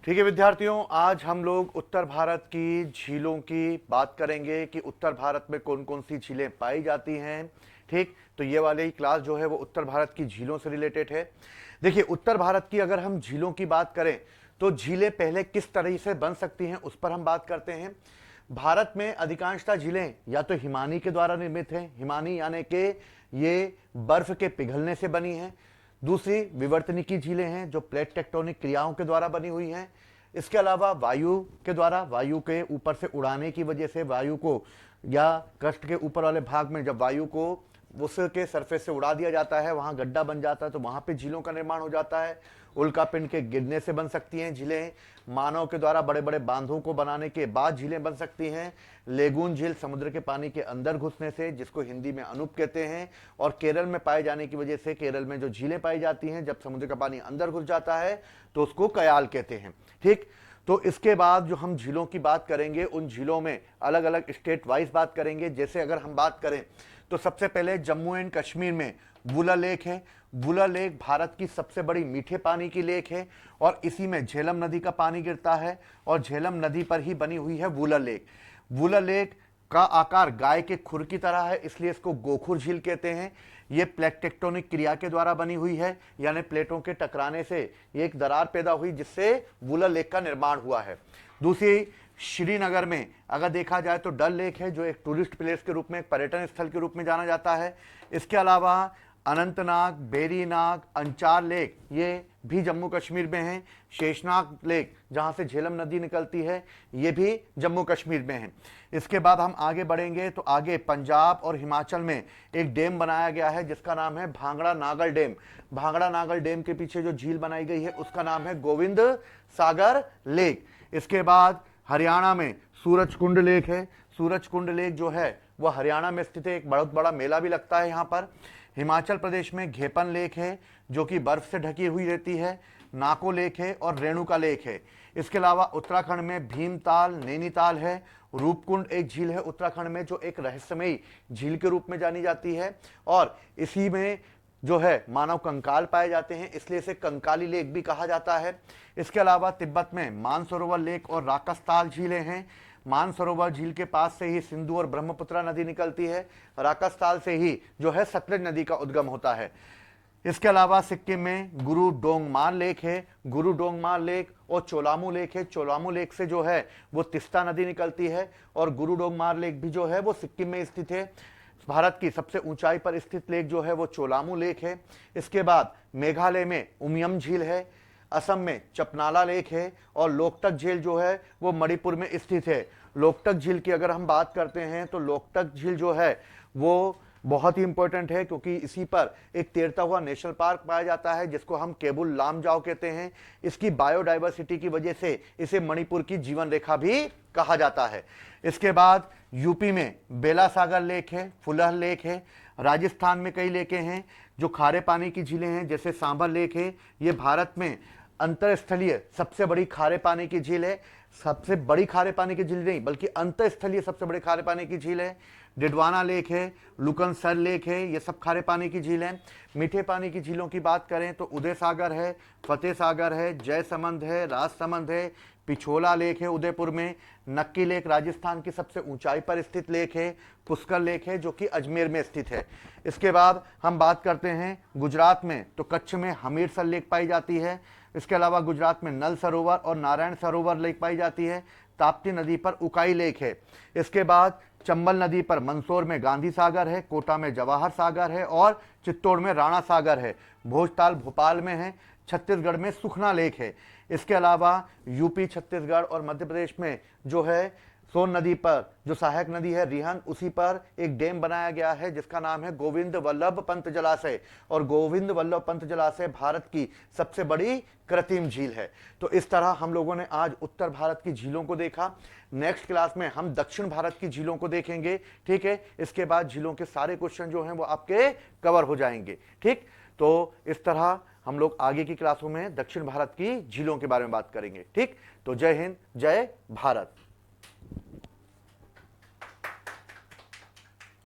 ठीक है विद्यार्थियों, आज हम लोग उत्तर भारत की झीलों की बात करेंगे कि उत्तर भारत में कौन कौन सी झीलें पाई जाती हैं। ठीक, तो ये वाली क्लास जो है वो उत्तर भारत की झीलों से रिलेटेड है। देखिए, उत्तर भारत की अगर हम झीलों की बात करें तो झीलें पहले किस तरह से बन सकती हैं उस पर हम बात करते हैं। भारत में अधिकांशतः झीलें या तो हिमानी के द्वारा निर्मित हैं, हिमानी यानी कि ये बर्फ के पिघलने से बनी हैं। दूसरी विवर्तनिकी झीलें हैं जो प्लेट टेक्टोनिक क्रियाओं के द्वारा बनी हुई हैं। इसके अलावा वायु के द्वारा, वायु के ऊपर से उड़ाने की वजह से वायु को या क्रस्ट के ऊपर वाले भाग में जब वायु को उसके सरफेस से उड़ा दिया जाता है, वहां गड्ढा बन जाता है, तो वहां पे झीलों का निर्माण हो जाता है। उल्कापिंड के गिरने से बन सकती हैं झीलें। मानव के द्वारा बड़े बड़े बांधों को बनाने के बाद झीलें बन सकती हैं। लेगून झील समुद्र के पानी के अंदर घुसने से, जिसको हिंदी में अनूप कहते हैं, और केरल में पाए जाने की वजह से केरल में जो झीलें पाई जाती हैं जब समुद्र का पानी अंदर घुस जाता है तो उसको कयाल कहते हैं। ठीक, तो इसके बाद जो हम झीलों की बात करेंगे उन झीलों में अलग अलग स्टेट वाइज बात करेंगे। जैसे अगर हम बात करें तो सबसे पहले जम्मू एंड कश्मीर में वुलर लेक है। वुलर लेक भारत की सबसे बड़ी मीठे पानी की लेक है और इसी में झेलम नदी का पानी गिरता है और झेलम नदी पर ही बनी हुई है वुलर लेक। वुलर लेक का आकार गाय के खुर की तरह है, इसलिए इसको गोखुर झील कहते हैं। ये प्लेट टेक्टोनिक क्रिया के द्वारा बनी हुई है, यानी प्लेटों के टकराने से एक दरार पैदा हुई जिससे वुलर लेक का निर्माण हुआ है। दूसरी, श्रीनगर में अगर देखा जाए तो डल लेक है जो एक टूरिस्ट प्लेस के रूप में, एक पर्यटन स्थल के रूप में जाना जाता है। इसके अलावा अनंतनाग, बेरीनाग, अंचार लेक ये भी जम्मू कश्मीर में है। शेषनाग लेक जहां से झेलम नदी निकलती है ये भी जम्मू कश्मीर में है। इसके बाद हम आगे बढ़ेंगे तो आगे पंजाब और हिमाचल में एक डैम बनाया गया है जिसका नाम है भांगड़ा नागल डैम। भांगड़ा नागल डैम के पीछे जो झील बनाई गई है उसका नाम है गोविंद सागर लेक। इसके बाद हरियाणा में सूरजकुंड लेक है। सूरजकुंड लेक जो है वह हरियाणा में स्थित है, एक बहुत बड़ा मेला भी लगता है यहाँ पर। हिमाचल प्रदेश में घेपन लेक है जो कि बर्फ से ढकी हुई रहती है। नाको लेक है और रेणुका लेक है। इसके अलावा उत्तराखंड में भीमताल, नैनीताल है। रूपकुंड एक झील है उत्तराखंड में जो एक रहस्यमयी झील के रूप में जानी जाती है और इसी में जो है मानव कंकाल पाए जाते हैं, इसलिए इसे कंकाली लेक भी कहा जाता है। इसके अलावा तिब्बत में मानसरोवर लेक और राकसताल झीलें हैं। मानसरोवर झील के पास से ही सिंधु और ब्रह्मपुत्र नदी निकलती है। राकसताल से ही जो है सतलज नदी का उद्गम होता है। इसके अलावा सिक्किम में गुरु डोंगमार लेक है। गुरु डोंगमार लेक और चोलामू लेक है। चोलामू लेक से जो है वो तिस्ता नदी निकलती है और गुरु डोंगमार लेक भी जो है वो सिक्किम में स्थित है। भारत की सबसे ऊंचाई पर स्थित लेक जो है वो चोलामू लेक है। इसके बाद मेघालय में उमियम झील है। असम में चपनाला लेक है और लोकटक झील जो है वो मणिपुर में स्थित है। लोकटक झील की अगर हम बात करते हैं तो लोकटक झील जो है वो बहुत ही इंपॉर्टेंट है क्योंकि इसी पर एक तैरता हुआ नेशनल पार्क पाया जाता है जिसको हम केबुल लामजाओ कहते हैं। इसकी बायोडाइवर्सिटी की वजह से इसे मणिपुर की जीवन रेखा भी कहा जाता है। इसके बाद यूपी में बेला सागर लेक है, फुलह लेक है। राजस्थान में कई लेकें हैं जो खारे पानी की झीलें हैं, जैसे सांभर लेक है। ये भारत में अंतरस्थलीय सबसे बड़ी खारे पानी की झील है। सबसे बड़ी खारे पानी की झील नहीं बल्कि अंतरस्थलीय सबसे बड़ी खारे पानी की झील है। डिडवाना लेक है, लुकनसर लेक है, ये सब खारे पानी की झील हैं। मीठे पानी की झीलों की बात करें तो उदय सागर है, फतेह सागर है, जयसमंद है, राजसमंद है, पिछोला लेक है उदयपुर में। नक्की लेक राजस्थान की सबसे ऊंचाई पर स्थित लेक है। पुष्कर लेक है जो कि अजमेर में स्थित है। इसके बाद हम बात करते हैं गुजरात में तो कच्छ में हमीरसर लेक पाई जाती है। इसके अलावा गुजरात में नल सरोवर और नारायण सरोवर लेक पाई जाती है। ताप्ती नदी पर उकाई लेक है। इसके बाद चंबल नदी पर मंदसौर में गांधी सागर है, कोटा में जवाहर सागर है और चित्तौड़ में राणा सागर है। भोजताल भोपाल में है। छत्तीसगढ़ में सुखना लेक है। इसके अलावा यूपी, छत्तीसगढ़ और मध्य प्रदेश में जो है सोन नदी पर जो सहायक नदी है रिहंद, उसी पर एक डैम बनाया गया है जिसका नाम है गोविंद वल्लभ पंत जलाशय। और गोविंद वल्लभ पंत जलाशय भारत की सबसे बड़ी कृत्रिम झील है। तो इस तरह हम लोगों ने आज उत्तर भारत की झीलों को देखा। नेक्स्ट क्लास में हम दक्षिण भारत की झीलों को देखेंगे। ठीक है, इसके बाद झीलों के सारे क्वेश्चन जो हैं वो आपके कवर हो जाएंगे। ठीक, तो इस तरह हम लोग आगे की क्लासों में दक्षिण भारत की झीलों के बारे में बात करेंगे। ठीक, तो जय हिंद, जय भारत।